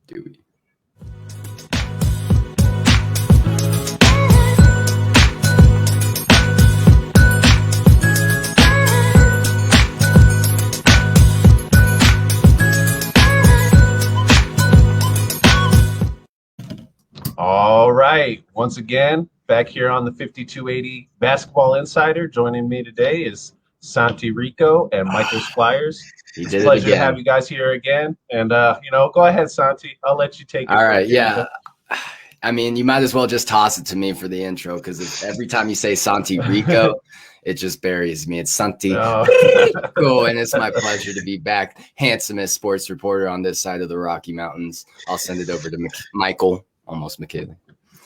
Dewey. All right. Once again, back here on the 5280 Basketball Insider. Joining me today is Santi Rico and Michale Squires. It's a pleasure to have you guys here again. And, go ahead, Santi. I'll let you take it. All right. Yeah. I mean, you might as well just toss it to me for the intro because every time you say Santi Rico, it just buries me. It's Santi Rico, and it's my pleasure to be back. Handsomest sports reporter on this side of the Rocky Mountains. I'll send it over to Michael. Almost Michale.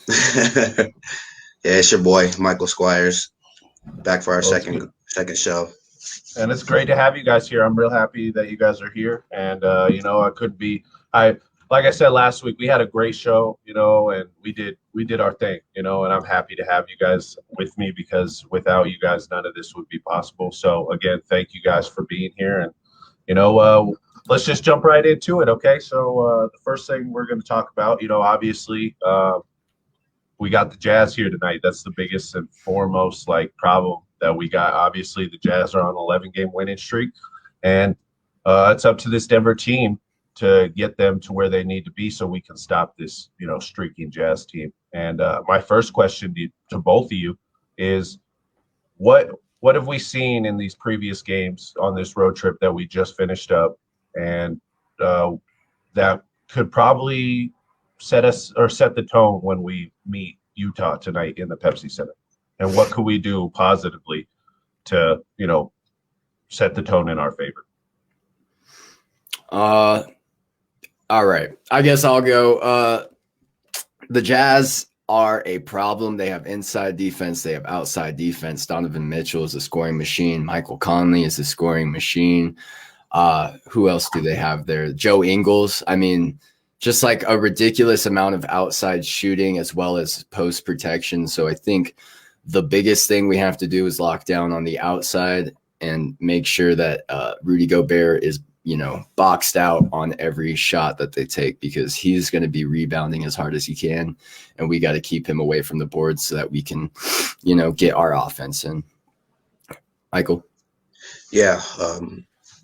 Yeah, it's your boy, Michale Squires, back for our second show. And it's great to have you guys here. I'm real happy that you guys are here. And, like I said last week, we had a great show, and we did our thing, and I'm happy to have you guys with me because without you guys, none of this would be possible. So, again, thank you guys for being here. And, let's just jump right into it, okay? So the first thing we're going to talk about, obviously we got the Jazz here tonight. That's the biggest and foremost, problem that we got. Obviously, the Jazz are on an 11-game winning streak, and it's up to this Denver team to get them to where they need to be so we can stop this, streaking Jazz team. And my first question to both of you is what have we seen in these previous games on this road trip that we just finished up and that could probably set the tone when we meet Utah tonight in the Pepsi Center? And what could we do positively to, set the tone in our favor? All right. I guess I'll go. The Jazz are a problem. They have inside defense. They have outside defense. Donovan Mitchell is a scoring machine. Michael Conley is a scoring machine. Who else do they have there? Joe Ingles. I mean, just like a ridiculous amount of outside shooting as well as post protection. So I think the biggest thing we have to do is lock down on the outside and make sure that Rudy Gobert is, boxed out on every shot that they take because he's going to be rebounding as hard as he can. And we got to keep him away from the board so that we can, get our offense in. Michael? Yeah.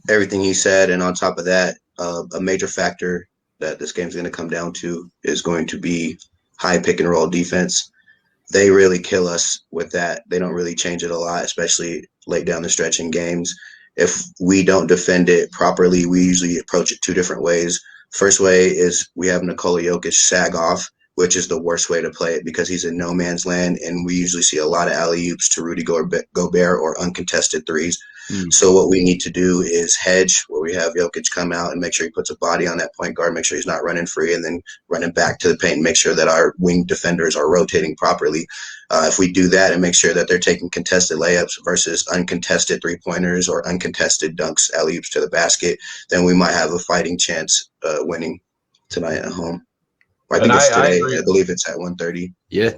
Everything he said. And on top of that, a major factor that this game's going to come down to is going to be high pick and roll defense. They really kill us with that. They don't really change it a lot, especially late down the stretch in games. If we don't defend it properly, we usually approach it two different ways. First way is we have Nikola Jokic sag off, which is the worst way to play it because he's in no man's land, and we usually see a lot of alley-oops to Rudy Gobert or uncontested threes. So what we need to do is hedge, where we have Jokic come out and make sure he puts a body on that point guard, make sure he's not running free, and then running back to the paint, make sure that our wing defenders are rotating properly. If we do that and make sure that they're taking contested layups versus uncontested three-pointers or uncontested dunks, alley-oops to the basket, then we might have a fighting chance winning tonight at home. I think it's today. I believe it's at 1:30. Yeah.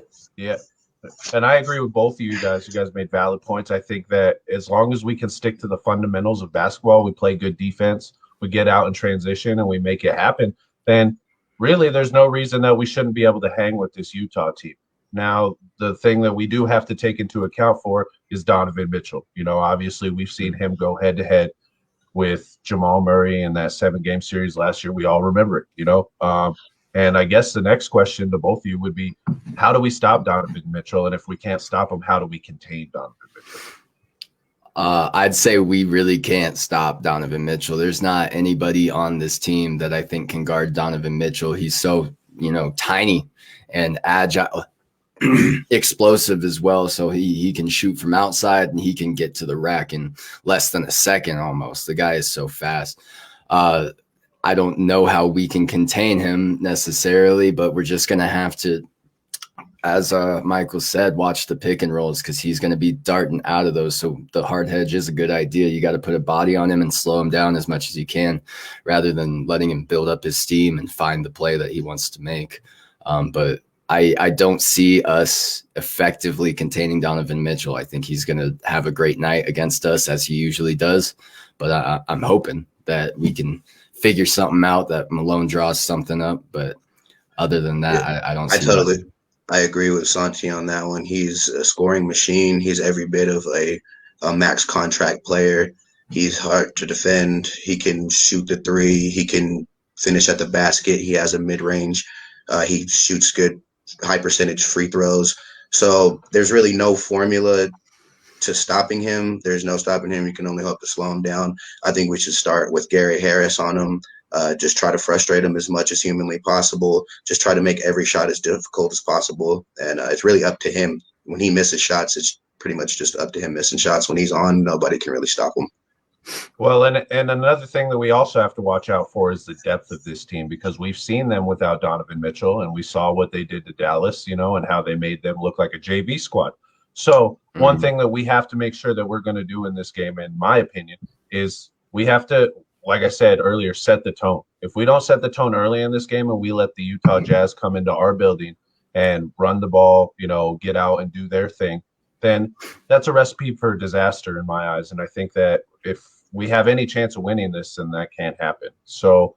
And I agree with both of you guys. You guys made valid points. I think that as long as we can stick to the fundamentals of basketball, we play good defense, we get out in transition, and we make it happen, then really there's no reason that we shouldn't be able to hang with this Utah team. Now, the thing that we do have to take into account for is Donovan Mitchell. Obviously we've seen him go head-to-head with Jamal Murray in that 7-game series last year. We all remember it, And I guess the next question to both of you would be, how do we stop Donovan Mitchell? And if we can't stop him, how do we contain Donovan Mitchell? I'd say we really can't stop Donovan Mitchell. There's not anybody on this team that I think can guard Donovan Mitchell. He's so, tiny and agile, explosive as well. So he can shoot from outside and he can get to the rack in less than a second almost. The guy is so fast. I don't know how we can contain him necessarily, but we're just going to have to, as Michael said, watch the pick and rolls because he's going to be darting out of those. So the hard hedge is a good idea. You got to put a body on him and slow him down as much as you can rather than letting him build up his steam and find the play that he wants to make. But I don't see us effectively containing Donovan Mitchell. I think he's going to have a great night against us as he usually does. But I'm hoping that we can figure something out, that Malone draws something up. But other than that, I don't see nothing. I agree with Santi on that one. He's a scoring machine. He's every bit of a max contract player. He's hard to defend. He can shoot the three. He can finish at the basket. He has a mid-range. He shoots good high percentage free throws. So there's really no formula to stopping him. There's no stopping him. You can only hope to slow him down. I think we should start with Gary Harris on him. Just try to frustrate him as much as humanly possible. Just try to make every shot as difficult as possible. And it's really up to him. When he misses shots, it's pretty much just up to him missing shots. When he's on, nobody can really stop him. Well, and another thing that we also have to watch out for is the depth of this team, because we've seen them without Donovan Mitchell, and we saw what they did to Dallas, and how they made them look like a JV squad. So one thing that we have to make sure that we're going to do in this game, in my opinion, is we have to, like I said earlier, set the tone. If we don't set the tone early in this game and we let the Utah Jazz come into our building and run the ball, get out and do their thing, then that's a recipe for disaster in my eyes. And I think that if we have any chance of winning this, then that can't happen. So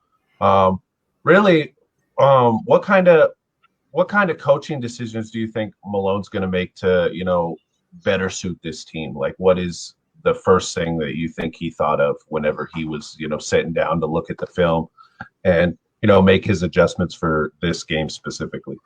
really, what kind of coaching decisions do you think Malone's going to make to, better suit this team? Like, what is the first thing that you think he thought of whenever he was, sitting down to look at the film and, make his adjustments for this game specifically?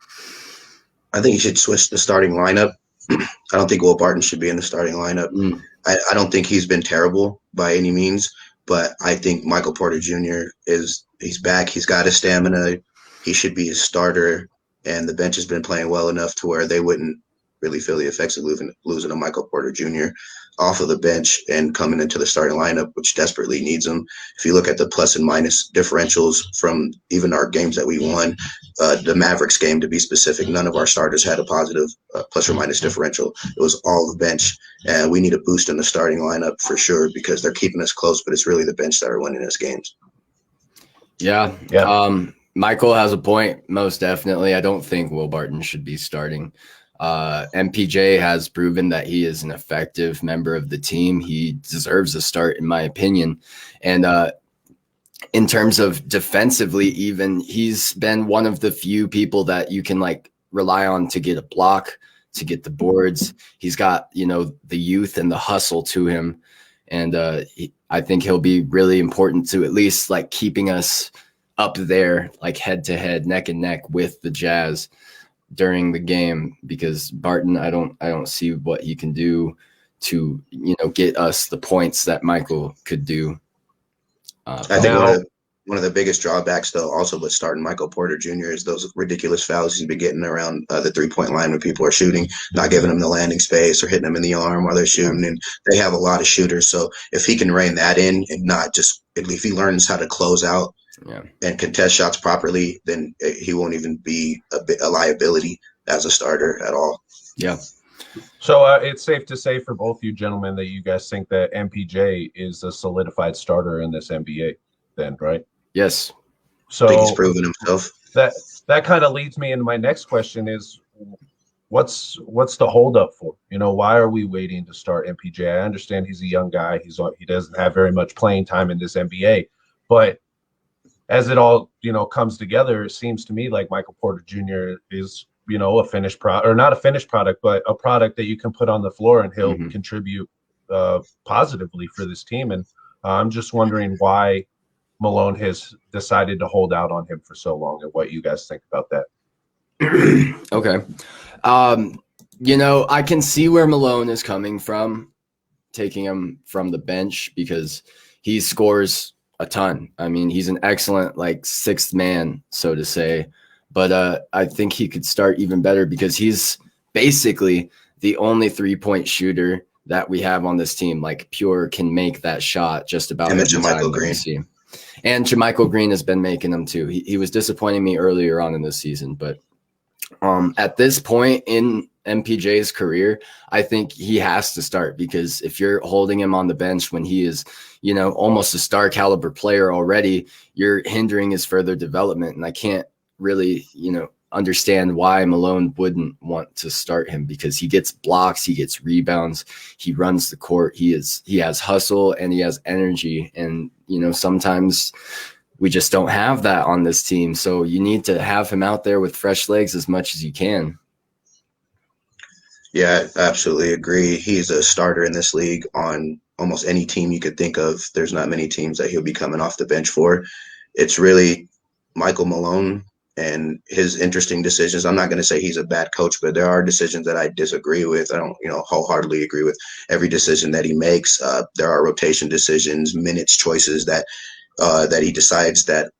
I think he should switch the starting lineup. I don't think Will Barton should be in the starting lineup. I don't think he's been terrible by any means, but I think Michael Porter Jr. he's back. He's got his stamina. He should be a starter, and the bench has been playing well enough to where they wouldn't really feel the effects of losing a Michael Porter Jr. off of the bench and coming into the starting lineup, which desperately needs him. If you look at the plus and minus differentials from even our games that we won, the Mavericks game to be specific, none of our starters had a positive plus or minus differential. It was all the bench, and we need a boost in the starting lineup for sure, because they're keeping us close, but it's really the bench that are winning us games. Yeah. Michael has a point, most definitely. I don't think Will Barton should be starting. MPJ has proven that he is an effective member of the team. He deserves a start, in my opinion. And in terms of defensively, even, he's been one of the few people that you can rely on to get a block, to get the boards. He's got, the youth and the hustle to him. And I think he'll be really important to at least keeping us up there, head to head, neck and neck with the Jazz during the game, because Barton, I don't see what he can do to, get us the points that Michael could do. I think one of the biggest drawbacks, though, also with starting Michael Porter Jr. is those ridiculous fouls he's been getting around the 3-point line when people are shooting, not giving them the landing space or hitting them in the arm while they're shooting. And they have a lot of shooters. So if he can rein that in and not just, if he learns how to close out and contest shots properly, then he won't even be a liability as a starter at all. Yeah. So it's safe to say for both you gentlemen that you guys think that MPJ is a solidified starter in this NBA then, right? Yes. So I think he's proven himself. That kind of leads me into my next question is, what's the holdup for? Why are we waiting to start MPJ? I understand he's a young guy. He doesn't have very much playing time in this NBA, but as it all, comes together, it seems to me like Michael Porter Jr. is, a finished product, or not a finished product, but a product that you can put on the floor and he'll contribute positively for this team. And I'm just wondering why Malone has decided to hold out on him for so long, and what you guys think about that. Okay. I can see where Malone is coming from, taking him from the bench, because he scores a ton. I mean, he's an excellent sixth man, so to say, but I think he could start even better, because he's basically the only 3-point shooter that we have on this team. Pure can make that shot just about every time that we see him. And JaMychal Green has been making them too. He was disappointing me earlier on in the season, but at this point in MPJ's career, I think he has to start, because if you're holding him on the bench when he is, almost a star caliber player already, you're hindering his further development. And I can't really, understand why Malone wouldn't want to start him, because he gets blocks, he gets rebounds, he runs the court, he has hustle, and he has energy. And, sometimes we just don't have that on this team. So you need to have him out there with fresh legs as much as you can. Yeah, I absolutely agree. He's a starter in this league on almost any team you could think of. There's not many teams that he'll be coming off the bench for. It's really Michael Malone and his interesting decisions. I'm not going to say he's a bad coach, but there are decisions that I disagree with. I don't, wholeheartedly agree with every decision that he makes. There are rotation decisions, minutes choices that he decides that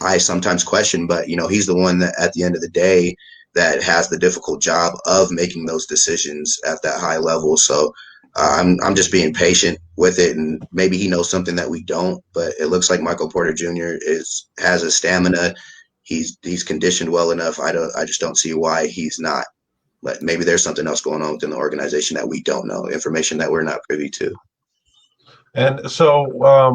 I sometimes question, but he's the one that at the end of the day that has the difficult job of making those decisions at that high level. So I'm just being patient with it, and maybe he knows something that we don't. But it looks like Michael Porter Jr. has a stamina. He's conditioned well enough. I just don't see why he's not. But maybe there's something else going on within the organization that we don't know, information that we're not privy to. And so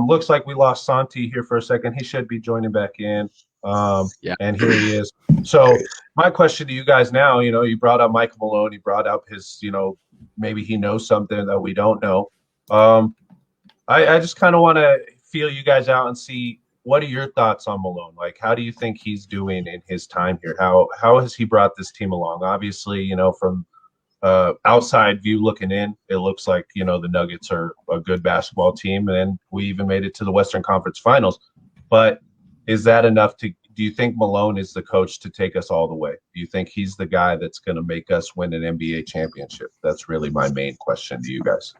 looks like we lost Santi here for a second. He should be joining back in. Yeah. And here he is. So my question to you guys now, you brought up Michael Malone. You brought up his, maybe he knows something that we don't know. I just kind of want to feel you guys out and see, what are your thoughts on Malone? Like, how do you think he's doing in his time here? How has he brought this team along? Obviously, from outside view looking in, it looks like the Nuggets are a good basketball team, and we even made it to the Western Conference Finals. But is that enough do you think Malone is the coach to take us all the way? Do you think he's the guy that's going to make us win an NBA championship? That's really my main question to you guys.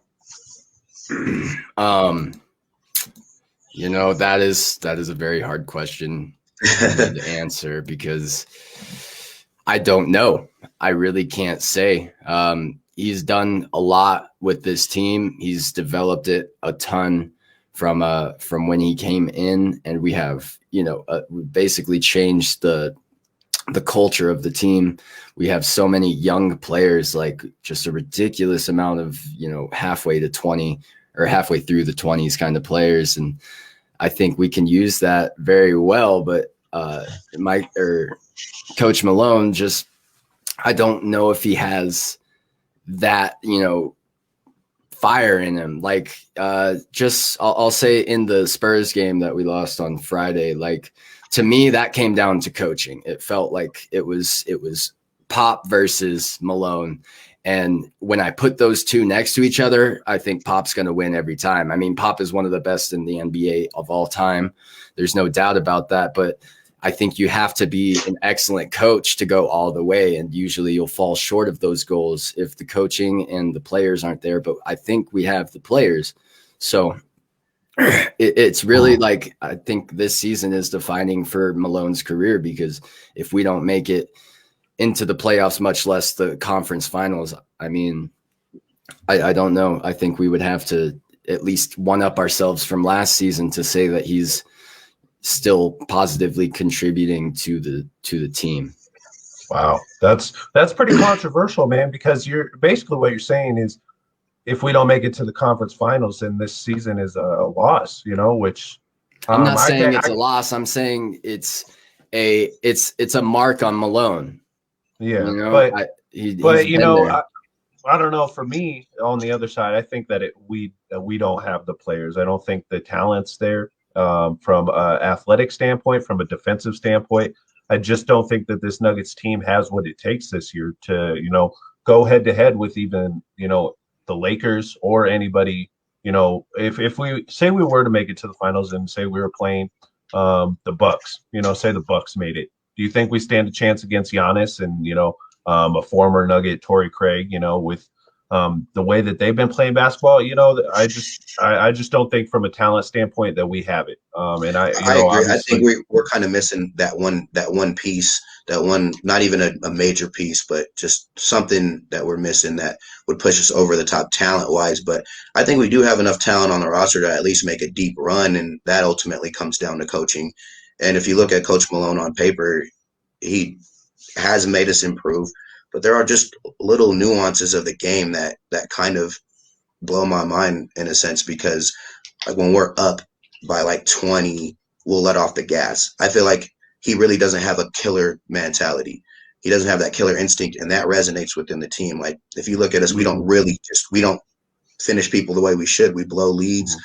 That is a very hard question to answer, because I don't know. I really can't say. He's done a lot with this team. He's developed it a ton from when he came in, and we have, we basically changed the culture of the team. We have so many young players, like just a ridiculous amount of, halfway to 20 or halfway through the 20s kind of players. And I think we can use that very well. But Coach Malone, I don't know if he has that, fire in him. Like, I'll say in the Spurs game that we lost on Friday, like, to me, that came down to coaching. It felt like it was Pop versus Malone. And when I put those two next to each other, I think Pop's going to win every time. I mean, Pop is one of the best in the NBA of all time. There's no doubt about that. But I think you have to be an excellent coach to go all the way. And usually you'll fall short of those goals if the coaching and the players aren't there. But I think we have the players. So it's really like, I think this season is defining for Malone's career, because if we don't make it into the playoffs, much less the conference finals, I mean, I don't know. I think we would have to at least one up ourselves from last season to say that he's still positively contributing to the team. Wow. That's pretty controversial, man, because you're basically, what you're saying is, if we don't make it to the conference finals, then this season is a loss, which I'm not saying it's a loss. I'm saying it's a mark on Malone. Yeah. I don't know. For me, on the other side, I think that we don't have the players. I don't think the talent's there. From an athletic standpoint, from a defensive standpoint, I just don't think that this Nuggets team has what it takes this year to, go head to head with even, the Lakers or anybody. If we say we were to make it to the finals and say we were playing the Bucks, say the Bucks made it, do you think we stand a chance against Giannis and, a former Nugget, Torrey Craig, with the way that they've been playing basketball? I just don't think from a talent standpoint that we have it. And I agree. I think we're kind of missing that one piece, that one, not even a major piece, but just something that we're missing that would push us over the top talent wise. But I think we do have enough talent on the roster to at least make a deep run, and that ultimately comes down to coaching. And if you look at Coach Malone on paper, he has made us improve, but there are just little nuances of the game that kind of blow my mind in a sense, because like when we're up by like 20, we'll let off the gas. I feel like he really doesn't have a killer mentality. He doesn't have that killer instinct, and that resonates within the team. Like, if you look at us, we don't finish people the way we should. We blow leads.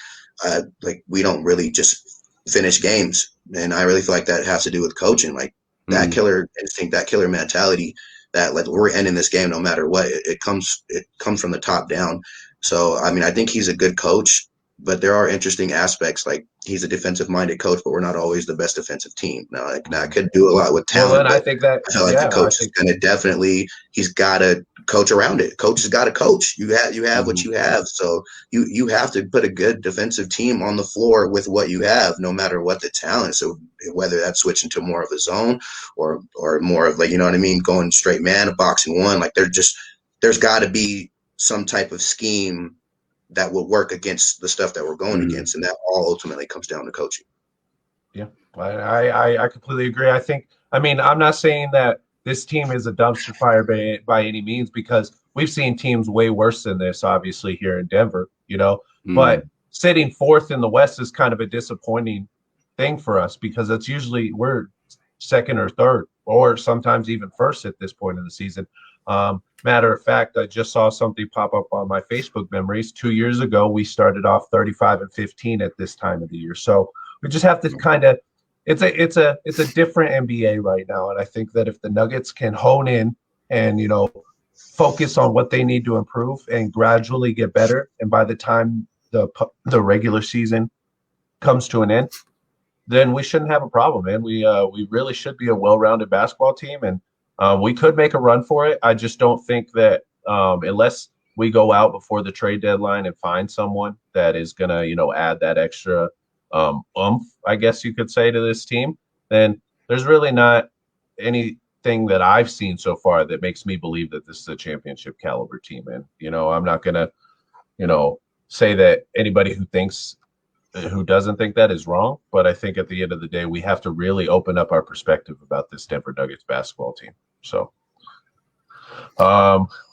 Like, we don't really just finish games. And I really feel like that has to do with coaching. Like that killer instinct, that killer mentality that like we're ending this game no matter what. It comes from the top down. So I mean, I think he's a good coach, but there are interesting aspects. Like he's a defensive minded coach, but we're not always the best defensive team. Now I could do a lot with Well, talent, then I but think that, I feel like the coach is going to definitely, he's got to coach around it. Coach has got to coach. You have what you have. So you have to put a good defensive team on the floor with what you have, no matter what the talent. So whether that's switching to more of a zone or more of like, you know what I mean, going straight man, a boxing one, like there's got to be some type of scheme that will work against the stuff that we're going against. And that all ultimately comes down to coaching. Yeah, I completely agree. I mean, I'm not saying that this team is a dumpster fire by any means, because we've seen teams way worse than this, obviously, here in Denver, but sitting fourth in the West is kind of a disappointing thing for us, because it's usually we're second or third, or sometimes even first at this point in the season. Matter of fact, I just saw something pop up on my Facebook memories. 2 years ago, we started off 35-15 at this time of the year. So we just have to kind of, it's a different NBA right now. And I think that if the Nuggets can hone in and, focus on what they need to improve and gradually get better, and by the time the regular season comes to an end, then we shouldn't have a problem, man. We really should be a well-rounded basketball team, and we could make a run for it. I just don't think that unless we go out before the trade deadline and find someone that is going to, add that extra oomph, I guess you could say, to this team, then there's really not anything that I've seen so far that makes me believe that this is a championship caliber team. And, I'm not going to, say that anybody who doesn't think that is wrong, but I think at the end of the day, we have to really open up our perspective about this Denver Nuggets basketball team. So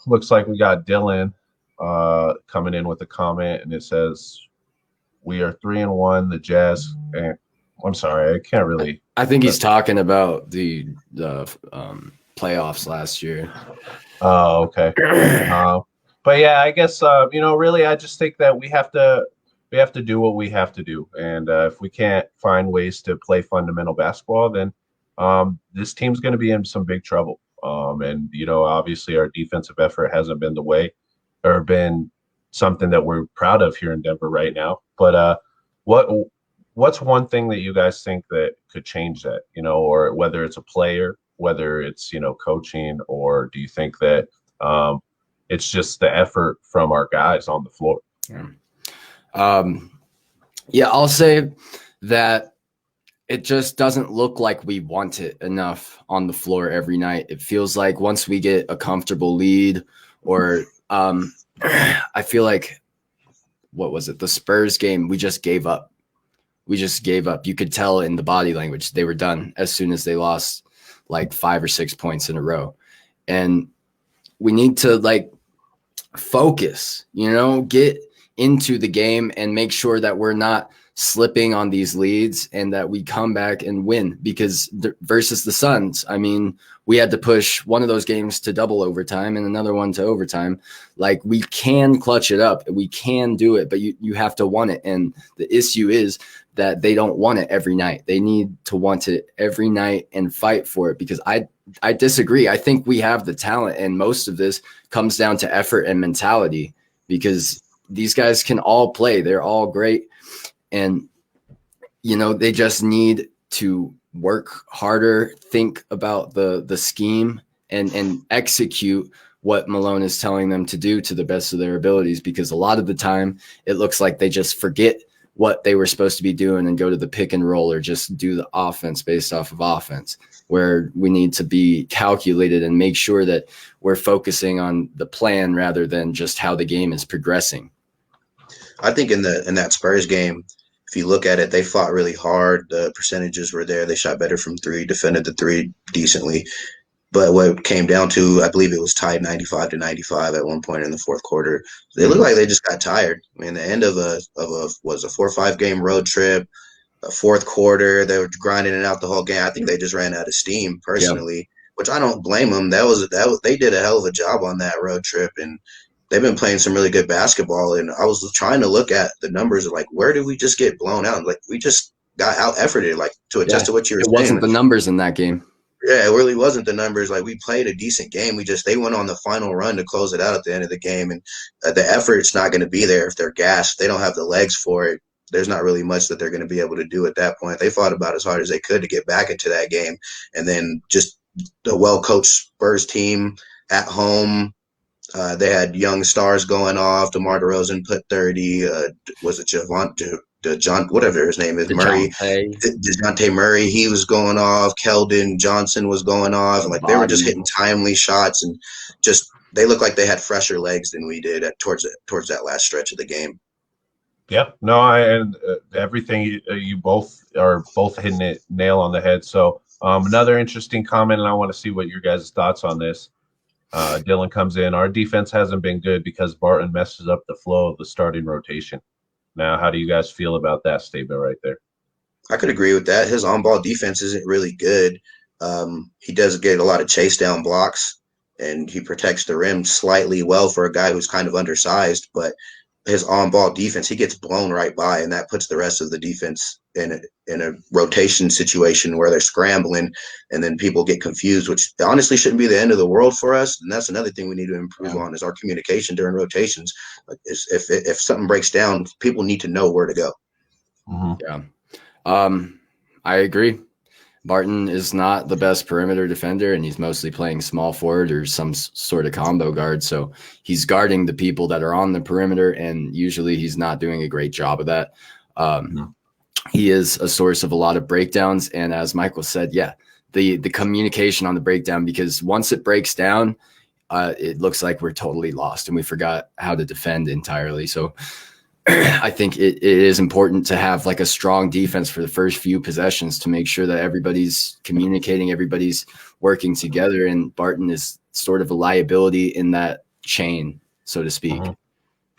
looks like we got Dylan coming in with a comment, and it says, we are 3-1. The Jazz. I'm sorry, I can't really. I think he's talking about the playoffs last year. Oh, okay. But yeah, I guess really, I just think that we have to do what we have to do, and if we can't find ways to play fundamental basketball, then this team's going to be in some big trouble. And obviously, our defensive effort hasn't been the way, or been something that we're proud of here in Denver right now. But what's one thing that you guys think that could change that, or whether it's a player, whether it's, coaching, or do you think that it's just the effort from our guys on the floor? Yeah, I'll say that it just doesn't look like we want it enough on the floor every night. It feels like once we get a comfortable lead, or I feel like, what was it? The Spurs game, we just gave up. You could tell in the body language. They were done as soon as they lost like 5 or 6 points in a row. And we need to focus, get into the game and make sure that we're not slipping on these leads and that we come back and win, because versus the Suns, I mean, we had to push one of those games to double overtime and another one to overtime. Like, we can clutch it up, we can do it, but you have to want it. And the issue is that they don't want it every night. They need to want it every night and fight for it, because I disagree. I think we have the talent, and most of this comes down to effort and mentality, because these guys can all play. They're all great. And, they just need to work harder, think about the scheme, and execute what Malone is telling them to do to the best of their abilities, because a lot of the time it looks like they just forget what they were supposed to be doing and go to the pick and roll, or just do the offense based off of offense, where we need to be calculated and make sure that we're focusing on the plan rather than just how the game is progressing. I think in that Spurs game, if you look at it, they fought really hard. The percentages were there. They shot better from three, defended the three decently. But what it came down to, I believe it was tied 95-95 at one point in the fourth quarter. They looked like they just got tired. I mean, the end of a 4 or 5 game road trip, a fourth quarter, they were grinding it out the whole game. I think they just ran out of steam personally, which I don't blame them. They did a hell of a job on that road trip, and they've been playing some really good basketball. And I was trying to look at the numbers of where did we just get blown out? Like, we just got out efforted, like to adjust to what you were It saying. wasn't the numbers in that game. Yeah, it really wasn't the numbers. Like we played a decent game. They went on the final run to close it out at the end of the game, and the effort's not going to be there if they're gassed. They don't have the legs for it. There's not really much that they're going to be able to do at that point. They fought about as hard as they could to get back into that game, and then just the well-coached Spurs team at home. They had young stars going off. DeMar DeRozan put 30. Was it John, whatever his name is, Murray, DeJounte Murray, he was going off. Keldon Johnson was going off. And like they were just hitting timely shots, and just they looked like they had fresher legs than we did towards that last stretch of the game. Yeah, no, and everything you both are hitting it nail on the head. So another interesting comment, and I want to see what your guys' thoughts on this. Dylan comes in. Our defense hasn't been good because Barton messes up the flow of the starting rotation. Now, how do you guys feel about that statement right there? I could agree with that. His on-ball defense isn't really good. He does get a lot of chase down blocks, and he protects the rim slightly well for a guy who's kind of undersized, but his on-ball defense, he gets blown right by, and that puts the rest of the defense in a rotation situation where they're scrambling, and then people get confused, which honestly shouldn't be the end of the world for us. And that's another thing we need to improve on is our communication during rotations. If something breaks down, people need to know where to go. Yeah, I agree. Barton is not the best perimeter defender, and he's mostly playing small forward or some sort of combo guard. So he's guarding the people that are on the perimeter, and usually he's not doing a great job of that. He is a source of a lot of breakdowns. And as Michael said, the communication on the breakdown, because once it breaks down, it looks like we're totally lost and we forgot how to defend entirely. So I think it is important to have like a strong defense for the first few possessions to make sure that everybody's communicating, everybody's working together, and Barton is sort of a liability in that chain, so to speak.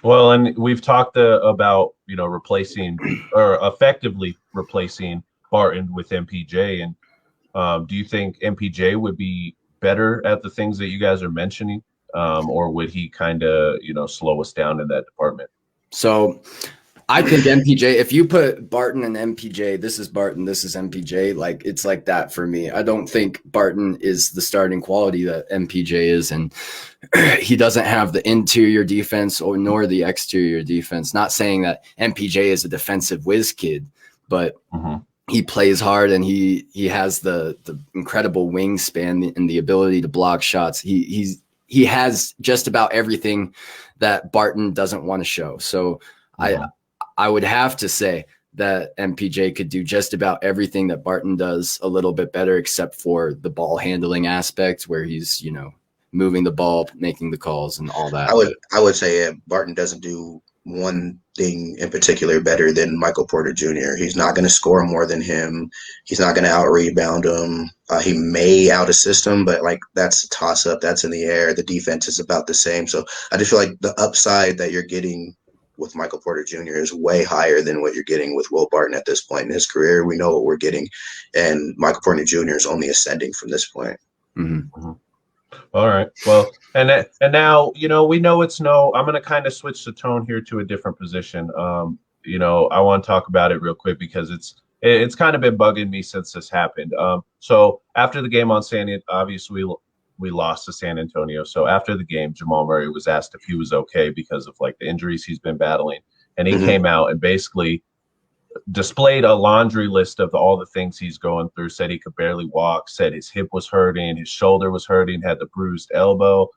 Well, and we've talked about, replacing or effectively replacing Barton with MPJ. And do you think MPJ would be better at the things that you guys are mentioning? Or would he kind of, slow us down in that department? So I think MPJ, if you put Barton and MPJ, this is Barton, this is MPJ, like it's like that for me. I don't think Barton is the starting quality that MPJ is, and he doesn't have the interior defense nor the exterior defense. Not saying that MPJ is a defensive whiz kid, but he plays hard, and he has the incredible wingspan and the ability to block shots. He has just about everything that Barton doesn't want to show. So I would have to say that MPJ could do just about everything that Barton does a little bit better, except for the ball handling aspect where he's, moving the ball, making the calls and all that. I would say Barton doesn't do one thing in particular better than Michael Porter Jr. He's not going to score more than him. He's not going to out-rebound him. He may out-assist him, but that's a toss-up. That's in the air. The defense is about the same. So I just feel like the upside that you're getting with Michael Porter Jr. is way higher than what you're getting with Will Barton at this point in his career. We know what we're getting, and Michael Porter Jr. is only ascending from this point. All right. Well, and now, we know it's I'm going to kind of switch the tone here to a different position. I want to talk about it real quick because it's kind of been bugging me since this happened. So after the game on obviously we lost to San Antonio. So after the game, Jamal Murray was asked if he was okay because of the injuries he's been battling. And he came out and basically displayed a laundry list of all the things he's going through, said he could barely walk, said his hip was hurting, his shoulder was hurting, had the bruised elbow.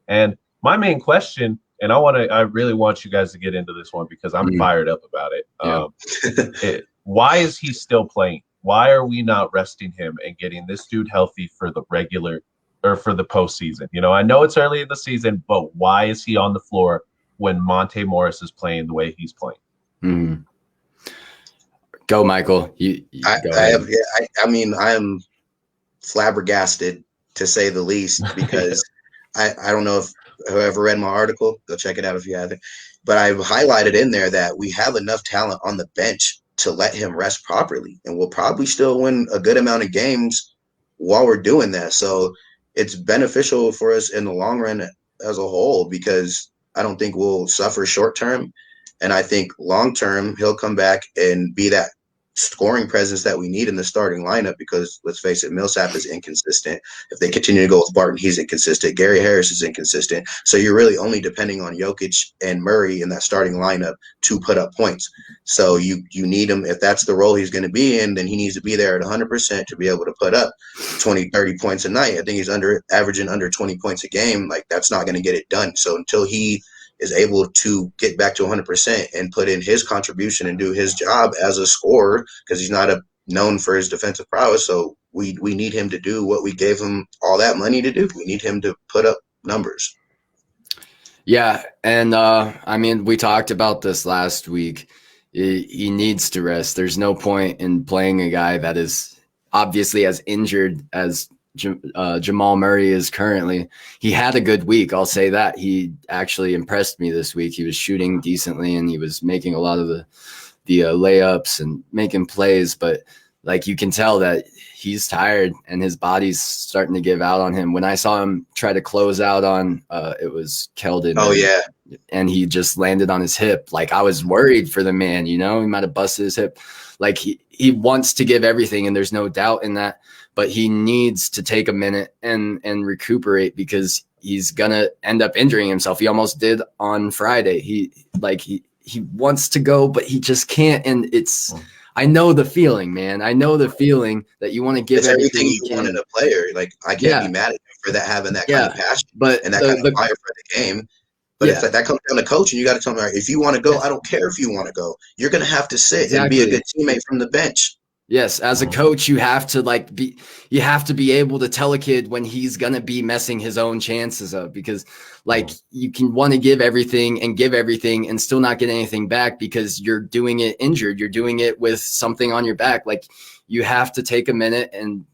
And my main question, and I really want you guys to get into this one because I'm fired up about it. Why is he still playing? Why are we not resting him and getting this dude healthy for the regular or for the postseason? I know it's early in the season, but why is he on the floor when Monte Morris is playing the way he's playing? Go, Michael. I am flabbergasted to say the least because I don't know if whoever read my article, go check it out if you haven't. But I've highlighted in there that we have enough talent on the bench to let him rest properly, and we'll probably still win a good amount of games while we're doing that. So it's beneficial for us in the long run as a whole because I don't think we'll suffer short term, and I think long term he'll come back and be that scoring presence that we need in the starting lineup, because let's face it, Millsap is inconsistent. If they continue to go with Barton, he's inconsistent. Gary Harris is inconsistent. So you're really only depending on Jokic and Murray in that starting lineup to put up points. So you need him. If that's the role he's going to be in, then he needs to be there at 100% to be able to put up 20, 30 points a night. I think he's averaging under 20 points a game. Like, that's not going to get it done. So until he is able to get back to 100% and put in his contribution and do his job as a scorer, because he's not known for his defensive prowess. So we need him to do what we gave him all that money to do. We need him to put up numbers. Yeah, and I mean, we talked about this last week. He needs to rest. There's no point in playing a guy that is obviously as injured as Jamal Murray is currently. He had a good week, I'll say that. He actually impressed me this week. He was shooting decently, and he was making a lot of the layups and making plays, but like, you can tell that he's tired and his body's starting to give out on him. When I saw him try to close out on it was Keldon. Oh, yeah. And he just landed on his hip. Like, I was worried for the man, he might have busted his hip. Like, he wants to give everything, and there's no doubt in that, but he needs to take a minute and recuperate, because he's gonna end up injuring himself. He almost did on Friday. He wants to go, but he just can't. And I know the feeling, man. I know the feeling that you want to give everything you want in a player. Like, I can't be mad at you for that, having that kind of passion, but and that kind of fire for the game. But it's like, that comes down to coaching. You got to tell them, all right, if you want to go, I don't care if you want to go. You're going to have to sit and be a good teammate from the bench. Yes, as a coach, you have to be able to tell a kid when he's going to be messing his own chances up, because you can want to give everything and still not get anything back, because you're doing it injured. You're doing it with something on your back. Like, you have to take a minute and,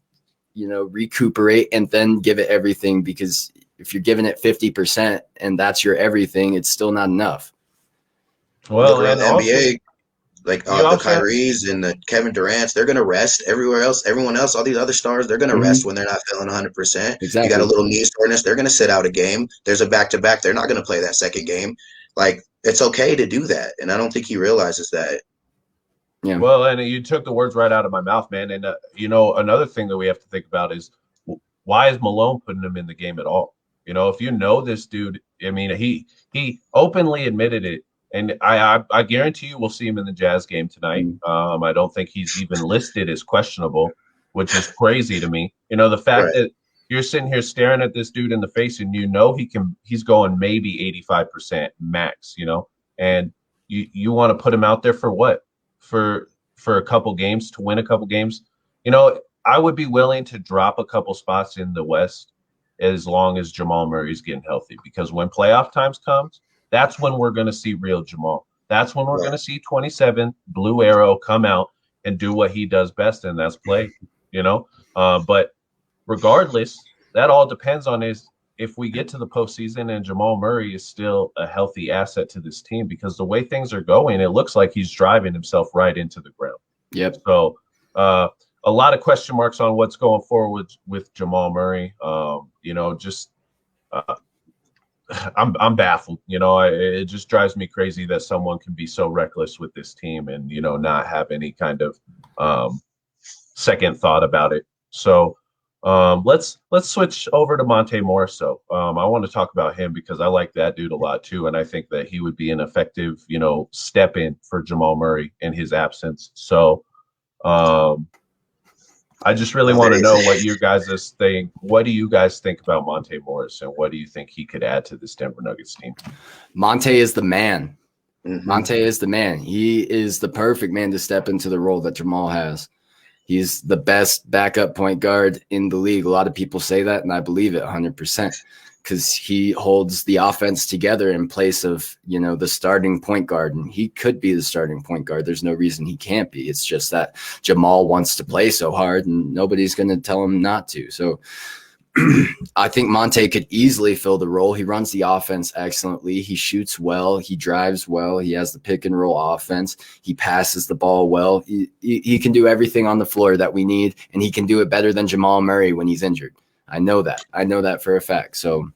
recuperate and then give it everything, because if you're giving it 50% and that's your everything, it's still not enough. Well, in the NBA, like the Kyries and the Kevin Durant's, they're going to rest. Everyone else, all these other stars, they're going to rest when they're not feeling 100%. Exactly. You got a little knee soreness, they're going to sit out a game. There's a back-to-back, they're not going to play that second game. Like, it's okay to do that, and I don't think he realizes that. Yeah. Well, and you took the words right out of my mouth, man. And, another thing that we have to think about is, why is Malone putting him in the game at all? If you know this dude, I mean, he openly admitted it. And I guarantee you we'll see him in the Jazz game tonight. I don't think he's even listed as questionable, which is crazy to me. The fact that you're sitting here staring at this dude in the face, and he's going maybe 85% max, and you want to put him out there for what? For a couple games, to win a couple games. I would be willing to drop a couple spots in the West as long as Jamal Murray's getting healthy, because when playoff times comes, that's when we're going to see real Jamal. That's when we're going to see 27 Blue Arrow come out and do what he does best, and that's play, But regardless, that all depends on if we get to the postseason and Jamal Murray is still a healthy asset to this team, because the way things are going, it looks like he's driving himself right into the ground. Yep. So a lot of question marks on what's going forward with Jamal Murray. I'm baffled. It just drives me crazy that someone can be so reckless with this team and, not have any kind of second thought about it. So let's switch over to Monte Morris. So I want to talk about him, because I like that dude a lot too. And I think that he would be an effective, step in for Jamal Murray in his absence. So I just really want to know what you guys think. What do you guys think about Monte Morris, and what do you think he could add to this Denver Nuggets team? Monte is the man. Mm-hmm. Monte is the man. He is the perfect man to step into the role that Jamal has. He's the best backup point guard in the league. A lot of people say that, and I believe it 100%, because he holds the offense together in place of, the starting point guard. And he could be the starting point guard. There's no reason he can't be. It's just that Jamal wants to play so hard, and nobody's going to tell him not to. So I think Monte could easily fill the role. He runs the offense excellently. He shoots well. He drives well. He has the pick and roll offense. He passes the ball well. He can do everything on the floor that we need, and he can do it better than Jamal Murray when he's injured. I know that. I know that for a fact. So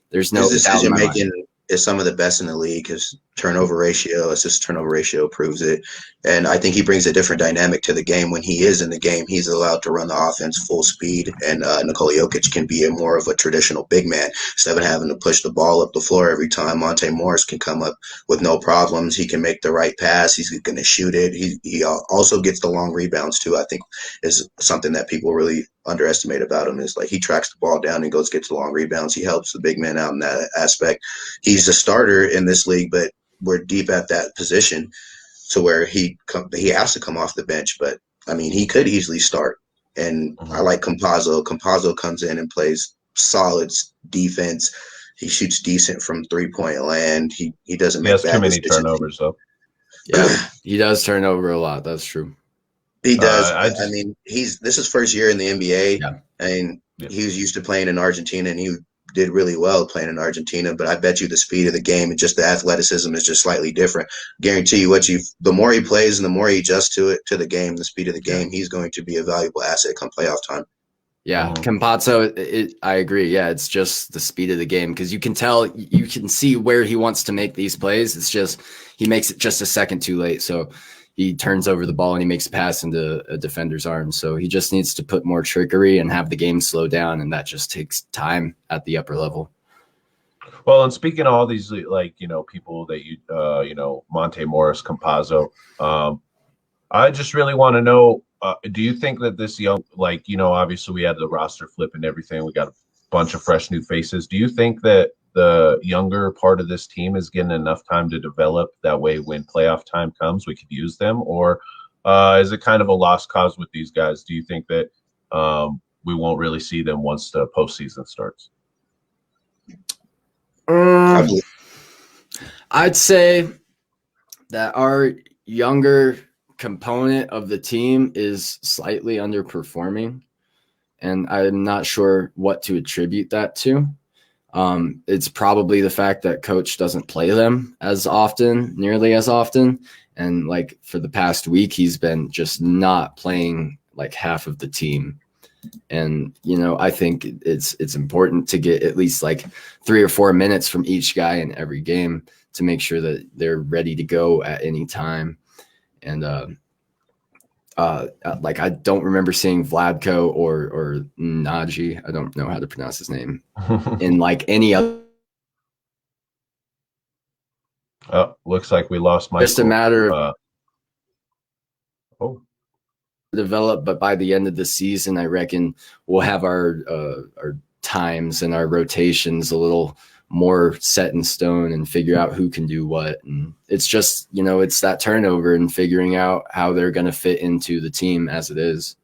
there's no his doubt in my decision making mind. is some of the best in the league, because turnover ratio, assist turnover ratio proves it. And I think he brings a different dynamic to the game. When he is in the game, he's allowed to run the offense full speed. And Nikola Jokic can be more of a traditional big man instead of having to push the ball up the floor every time. Monte Morris can come up with no problems. He can make the right pass. He's going to shoot it. He also gets the long rebounds too. I think is something that people really underestimate about him is like he tracks the ball down and gets the long rebounds. He helps the big man out in that aspect. He's a starter in this league, but we're deep at that position to where he has to come off the bench. But I mean, he could easily start. And I like Campazzo. Campazzo comes in and plays solid defense. He shoots decent from 3-point land. He doesn't make bad too many decisions. turnovers though. Yeah, he does turn over a lot. That's true. He does. I mean, this is first year in the NBA. Yeah. And he was used to playing in Argentina, and he did really well playing in Argentina. But I bet you the speed of the game and just the athleticism is just slightly different. Guarantee you, the more he plays and the more he adjusts to the game, the speed of the game, he's going to be a valuable asset come playoff time. Yeah, Campazzo, I agree. Yeah, it's just the speed of the game because you can see where he wants to make these plays. It's just he makes it just a second too late. So he turns over the ball and he makes a pass into a defender's arms. So he just needs to put more trickery and have the game slow down, and that just takes time at the upper level. Well, and speaking of all these, people that Monte Morris, Campazzo, I just really want to know, do you think that this young, obviously we had the roster flip and everything. We got a bunch of fresh new faces. Do you think that the younger part of this team is getting enough time to develop that way when playoff time comes, we could use them? Or is it kind of a lost cause with these guys? Do you think that we won't really see them once the postseason starts? I'd say that our younger component of the team is slightly underperforming, and I'm not sure what to attribute that to. It's probably the fact that coach doesn't play them nearly as often. And like for the past week, he's been just not playing like half of the team. And, I think it's important to get at least like 3 or 4 minutes from each guy in every game to make sure that they're ready to go at any time. And, I don't remember seeing Vladko or Naji. I don't know how to pronounce his name in like any other. Oh, looks like we lost Michael. Just a matter of develop, but by the end of the season, I reckon we'll have our times and our rotations a little more set in stone and figure out who can do what. And it's just, it's that turnover and figuring out how they're going to fit into the team as it is.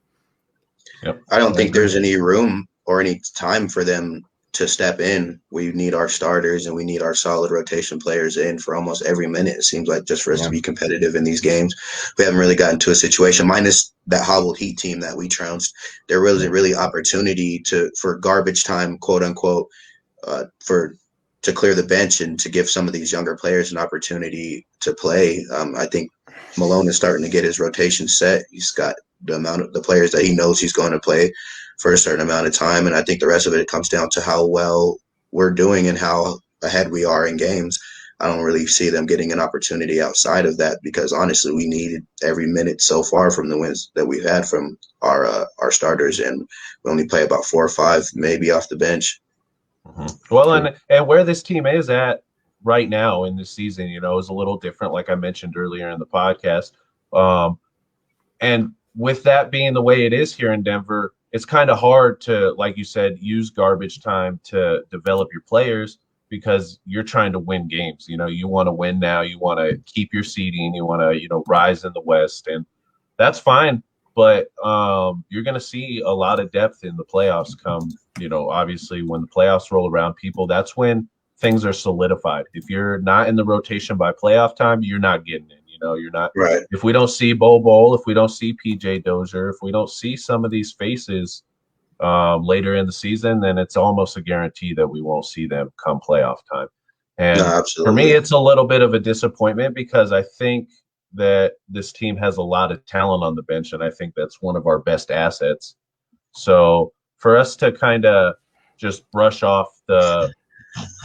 Yep. I don't think there's any room or any time for them to step in. We need our starters and we need our solid rotation players in for almost every minute. It seems like just for us to be competitive in these games. We haven't really gotten to a situation, minus that hobbled Heat team that we trounced. There wasn't really opportunity for garbage time, quote unquote, to clear the bench and to give some of these younger players an opportunity to play. I think Malone is starting to get his rotation set. He's got the amount of the players that he knows he's going to play for a certain amount of time. And I think the rest of it comes down to how well we're doing and how ahead we are in games. I don't really see them getting an opportunity outside of that because honestly, we needed every minute so far from the wins that we've had from our starters. And we only play about 4 or 5, maybe off the bench. Mm-hmm. Well, and where this team is at right now in this season, is a little different, like I mentioned earlier in the podcast. And with that being the way it is here in Denver, it's kind of hard to, like you said, use garbage time to develop your players because you're trying to win games. You want to win now. You want to keep your seeding. You want to, rise in the West, and that's fine. But you're going to see a lot of depth in the playoffs come, obviously when the playoffs roll around, that's when things are solidified. If you're not in the rotation by playoff time, you're not getting in. You're not right. If we don't see Bol, if we don't see PJ Dozier, if we don't see some of these faces later in the season, then it's almost a guarantee that we won't see them come playoff time. And for me, it's a little bit of a disappointment because I think that this team has a lot of talent on the bench, and I think that's one of our best assets. So for us to kind of just brush off the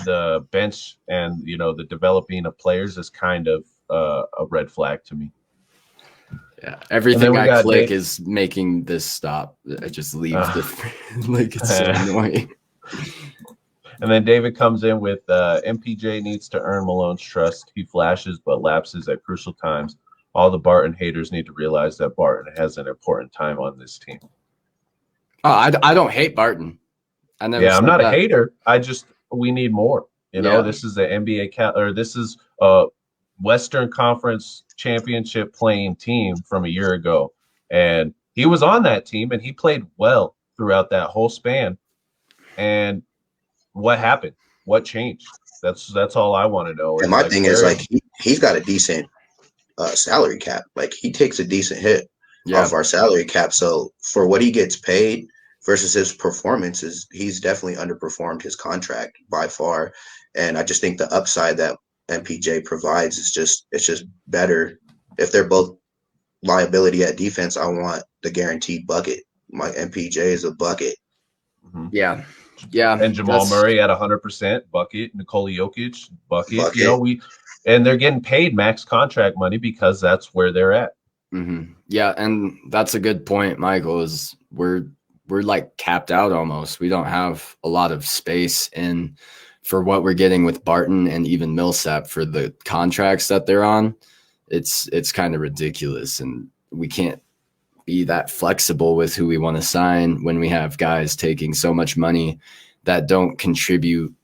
the bench and the developing of players is kind of a red flag to me. Yeah, everything I click Dave. is making this stop. I just leave like it's so annoying. And then David comes in with MPJ needs to earn Malone's trust. He flashes but lapses at crucial times. All the Barton haters need to realize that Barton has an important time on this team. Oh, I don't hate Barton. I'm not a hater. We need more. This is the NBA or this is a Western Conference championship playing team from a year ago. And he was on that team and he played well throughout that whole span. And what happened? What changed? That's all I want to know. And my thing is, like, he's got a decent salary cap. Like, he takes a decent hit off our salary cap. So for what he gets paid versus his performances, he's definitely underperformed his contract by far. And I just think the upside that MPJ provides is just better. If they're both liability at defense, I want the guaranteed bucket. My MPJ is a bucket. Mm-hmm. Yeah. And Jamal Murray at 100% bucket. Nikola Jokic bucket. And they're getting paid max contract money because that's where they're at. Mm-hmm. Yeah, and that's a good point, Michael. Is we're like capped out almost. We don't have a lot of space in for what we're getting with Barton and even Millsap for the contracts that they're on. It's kind of ridiculous, and we can't be that flexible with who we want to sign when we have guys taking so much money that don't contribute,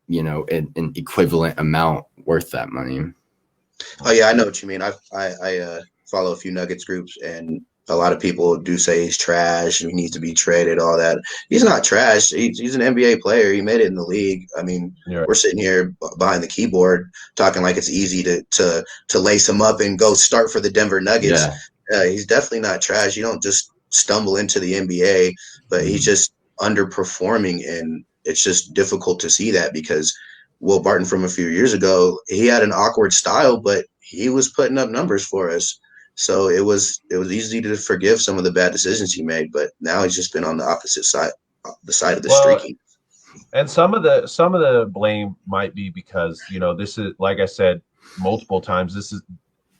an equivalent amount worth that money. Oh yeah, I know what you mean. I follow a few Nuggets groups, and a lot of people do say he's trash and he needs to be traded, all that. He's not trash. He's an NBA player. He made it in the league. I mean, We're sitting here behind the keyboard talking like it's easy to lace him up and go start for the Denver Nuggets. Yeah. He's definitely not trash. You don't just stumble into the NBA, but he's just underperforming, and it's just difficult to see that because Will Barton from a few years ago, he had an awkward style, but he was putting up numbers for us. So it was easy to forgive some of the bad decisions he made, but now he's just been on the opposite side, the side of the streaking. And some of the blame might be because, this is, like I said multiple times, this is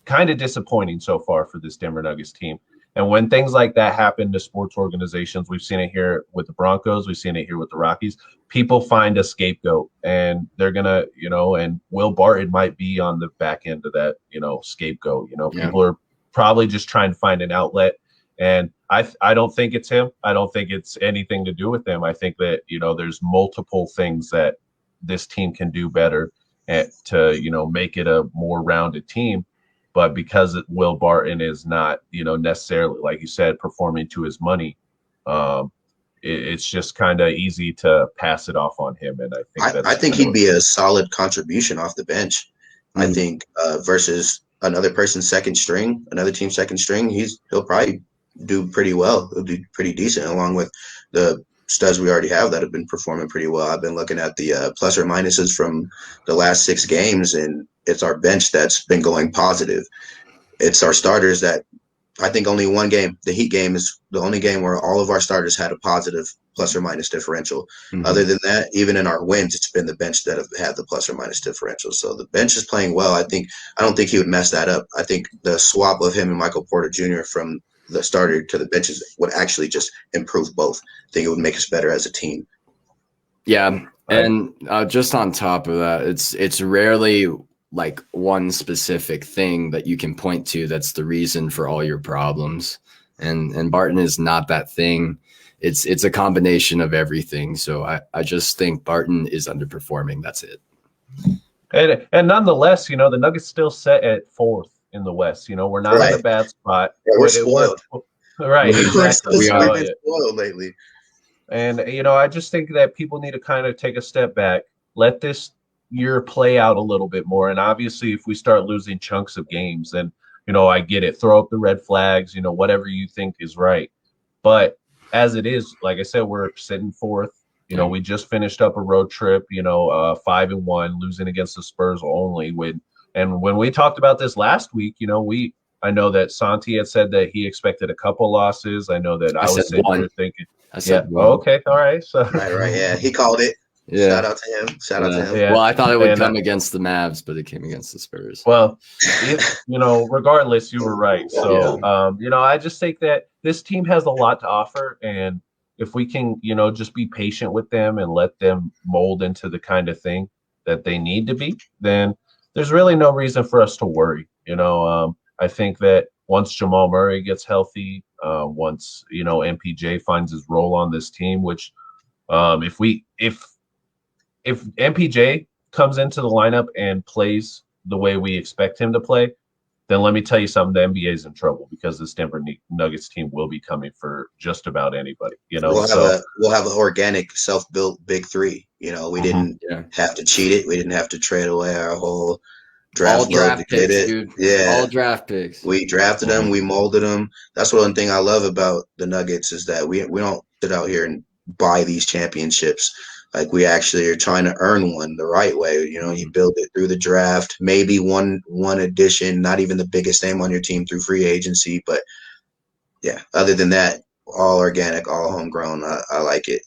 kind of disappointing so far for this Denver Nuggets team. And when things like that happen to sports organizations, we've seen it here with the Broncos, we've seen it here with the Rockies, people find a scapegoat, and they're going to, and Will Barton might be on the back end of that, scapegoat. People are probably just trying to find an outlet. And I don't think it's him. I don't think it's anything to do with him. I think that, there's multiple things that this team can do better to, make it a more rounded team. But because Will Barton is not, necessarily, like you said, performing to his money, it's just kind of easy to pass it off on him. And I think he'd be a solid contribution off the bench. Mm-hmm. I think versus another person's second string, another team's second string, he'll probably do pretty well. He'll do pretty decent along with the studs we already have that have been performing pretty well. I've been looking at the plus or minuses from the last 6 games, and it's our bench that's been going positive. It's our starters that I think only one game, the Heat game, is the only game where all of our starters had a positive plus or minus differential. Mm-hmm. Other than that, even in our wins, it's been the bench that have had the plus or minus differential. So the bench is playing well. I don't think he would mess that up. I think the swap of him and Michael Porter Jr. from the starter to the benches would actually just improve both. I think it would make us better as a team. Yeah. And just on top of that, it's rarely like one specific thing that you can point to that's the reason for all your problems. And Barton is not that thing. It's a combination of everything. So I just think Barton is underperforming. That's it. And nonetheless, the Nuggets still set at 4th in the West. We're not in a bad spot. Yeah, we're spoiled. Right. Exactly. We've been spoiled lately. And, I just think that people need to kind of take a step back, let this year play out a little bit more. And obviously, if we start losing chunks of games, then, I get it. Throw up the red flags, whatever you think is right. But as it is, like I said, we're sitting 4th. We just finished up a road trip, 5-1, losing against the Spurs only. When we talked about this last week, I know that Santi had said that he expected a couple losses. I know that I was sitting here thinking, I said one. Oh, okay, all right. So right, yeah, he called it. Yeah. Shout out to him. Shout out to him. Yeah. Well, I thought it would And, come against the Mavs, but it came against the Spurs. Well, regardless, you were right. So, I just think that this team has a lot to offer, and if we can, just be patient with them and let them mold into the kind of thing that they need to be, then there's really no reason for us to worry. I think that once Jamal Murray gets healthy, once MPJ finds his role on this team, which if MPJ comes into the lineup and plays the way we expect him to play, then let me tell you something, the NBA is in trouble, because this Denver Nuggets team will be coming for just about anybody. We'll have an organic, self-built big three. We didn't have to cheat it. We didn't have to trade away our whole all draft draft to get picks, it. dude. Yeah, All draft picks. we drafted them. We molded them. That's one thing I love about the Nuggets, is that we don't sit out here and buy these championships. Like, we actually are trying to earn one the right way. You build it through the draft, maybe one addition, not even the biggest name on your team, through free agency. But yeah, other than that, all organic, all homegrown. I like it.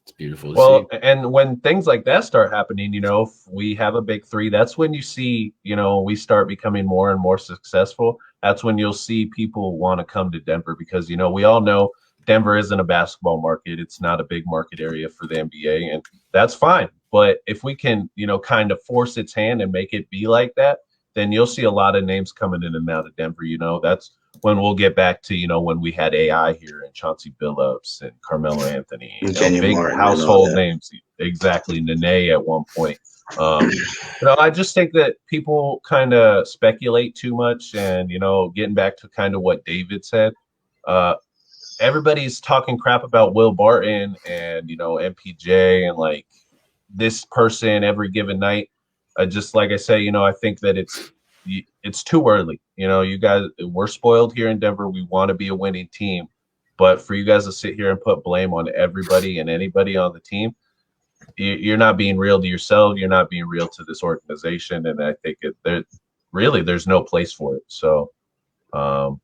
It's beautiful to see. And when things like that start happening, if we have a big three, that's when you see, we start becoming more and more successful. That's when you'll see people want to come to Denver, because, we all know Denver isn't a basketball market. It's not a big market area for the NBA, and that's fine. But if we can, kind of force its hand and make it be like that, then you'll see a lot of names coming in and out of Denver. That's when we'll get back to, when we had AI here, and Chauncey Billups and Carmelo Anthony, big Martin, household names. Exactly. Nene at one point. I just think that people kind of speculate too much, and, getting back to kind of what David said, everybody's talking crap about Will Barton and, MPJ and like this person every given night. Just like I say, I think that it's too early. You guys, we're spoiled here in Denver. We want to be a winning team, but for you guys to sit here and put blame on everybody and anybody on the team, you're not being real to yourself. You're not being real to this organization, and I think there's no place for it. So, no,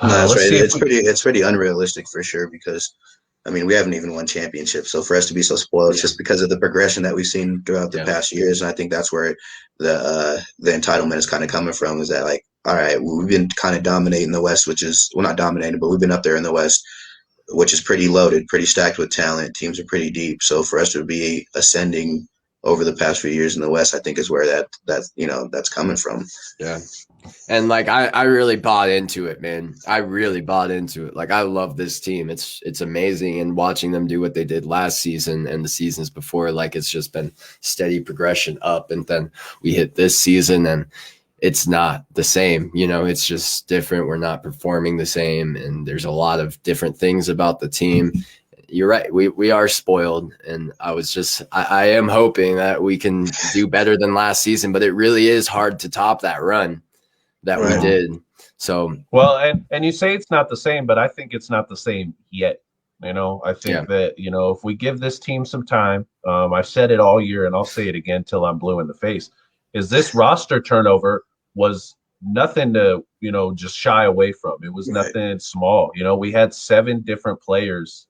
that's right. It's pretty unrealistic for sure, because we haven't even won championships. So for us to be so spoiled, it's just because of the progression that we've seen throughout the past years. And I think that's where the entitlement is kind of coming from, is that, like, all right, we've been kind of dominating the West, which is, well, not dominating, but we've been up there in the West, which is pretty loaded, pretty stacked with talent. Teams are pretty deep. So for us to be ascending over the past few years in the West, I think is where that's coming from. Yeah. And like, I really bought into it, man. I really bought into it. Like, I love this team. It's amazing. And watching them do what they did last season and the seasons before, like, it's just been steady progression up. And then we hit this season and it's not the same, it's just different. We're not performing the same. And there's a lot of different things about the team. You're right. We are spoiled. And I am hoping that we can do better than last season, but it really is hard to top that run that we did. So, well, and you say it's not the same, but I think it's not the same yet. I think that, if we give this team some time, I've said it all year and I'll say it again till I'm blue in the face, is this roster turnover was nothing to, just shy away from. It was nothing small. We had 7 different players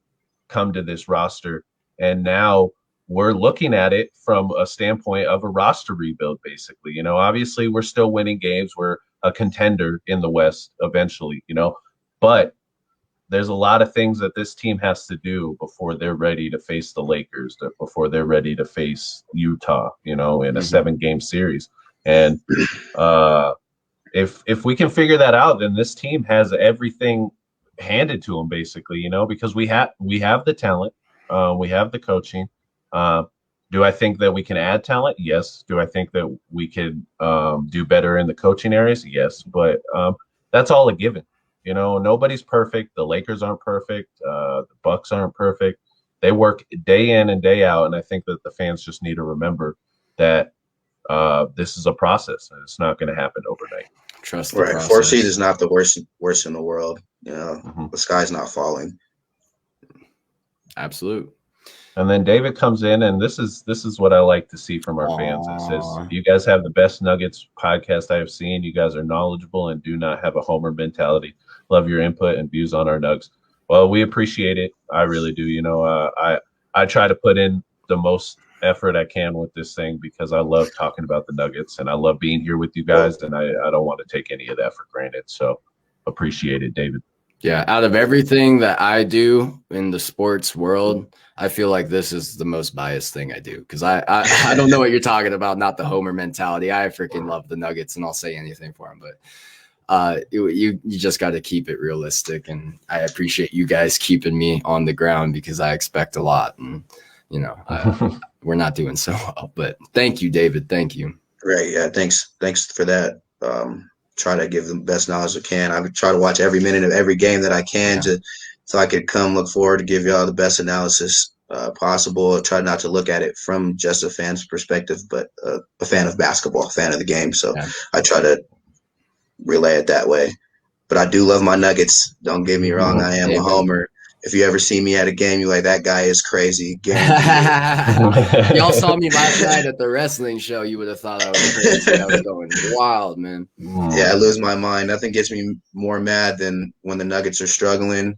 come to this roster, and now we're looking at it from a standpoint of a roster rebuild, basically. Obviously we're still winning games. We're a contender in the West eventually, but there's a lot of things that this team has to do before they're ready to face the Lakers, before they're ready to face Utah, in a 7-game series. And if we can figure that out, then this team has everything handed to them, basically, because we have the talent, we have the coaching. Do I think that we can add talent? Yes. Do I think that we could do better in the coaching areas? Yes. But that's all a given. Nobody's perfect. The Lakers aren't perfect. The Bucks aren't perfect. They work day in and day out. And I think that the fans just need to remember that this is a process, and it's not going to happen overnight. Trust the process. 4 seed is not the worst in the world. The sky's not falling. Absolute. And then David comes in, and this is what I like to see from our fans. It says, "You guys have the best Nuggets podcast I have seen. You guys are knowledgeable and do not have a homer mentality. Love your input and views on our Nugs." Well, we appreciate it. I really do. I try to put in the most effort I can with this thing because I love talking about the Nuggets and I love being here with you guys, and I don't want to take any of that for granted. So appreciate it, David. Yeah, out of everything that I do in the sports world, I feel like this is the most biased thing I do because I don't know what you're talking about, not the homer mentality. I freaking love the Nuggets and I'll say anything for them, but you just got to keep it realistic, and I appreciate you guys keeping me on the ground because I expect a lot, and we're not doing so well. But thank you, David. Thank you. Right. Yeah. Thanks for that. Try to give them the best knowledge I can. I would try to watch every minute of every game that I can so I could come look forward to give y'all the best analysis possible. I try not to look at it from just a fan's perspective, but a fan of basketball, a fan of the game. So I try to relay it that way. But I do love my Nuggets. Don't get me wrong. I am a homer. If you ever see me at a game, you're like, that guy is crazy. Y'all saw me last night at the wrestling show. You would have thought I was crazy. I was going wild, man. Yeah, I lose my mind. Nothing gets me more mad than when the Nuggets are struggling.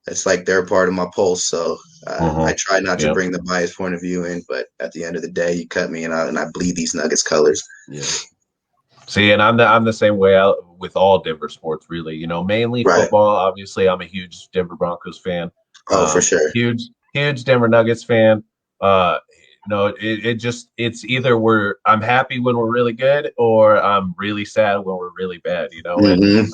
It's like they're part of my pulse. So I try not to bring the biased point of view in, but at the end of the day, you cut me and I bleed these Nuggets colors. Yeah. See, and I'm the same way out with all Denver sports, really. Mainly football. Obviously, I'm a huge Denver Broncos fan. Oh, for sure. Huge Denver Nuggets fan. It's either I'm happy when we're really good or I'm really sad when we're really bad. And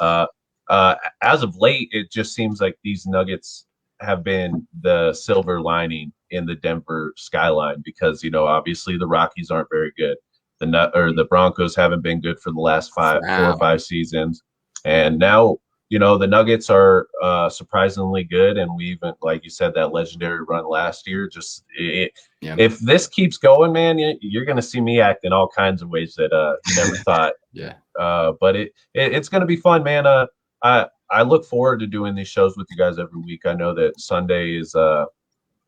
as of late, it just seems like these Nuggets have been the silver lining in the Denver skyline because obviously the Rockies aren't very good. The Broncos haven't been good for the last 4 or 5 seasons. And now, the Nuggets are surprisingly good. And we even, like you said, that legendary run last year, if this keeps going, man, you're going to see me act in all kinds of ways that you never thought. But it's going to be fun, man. I look forward to doing these shows with you guys every week. I know that Sunday is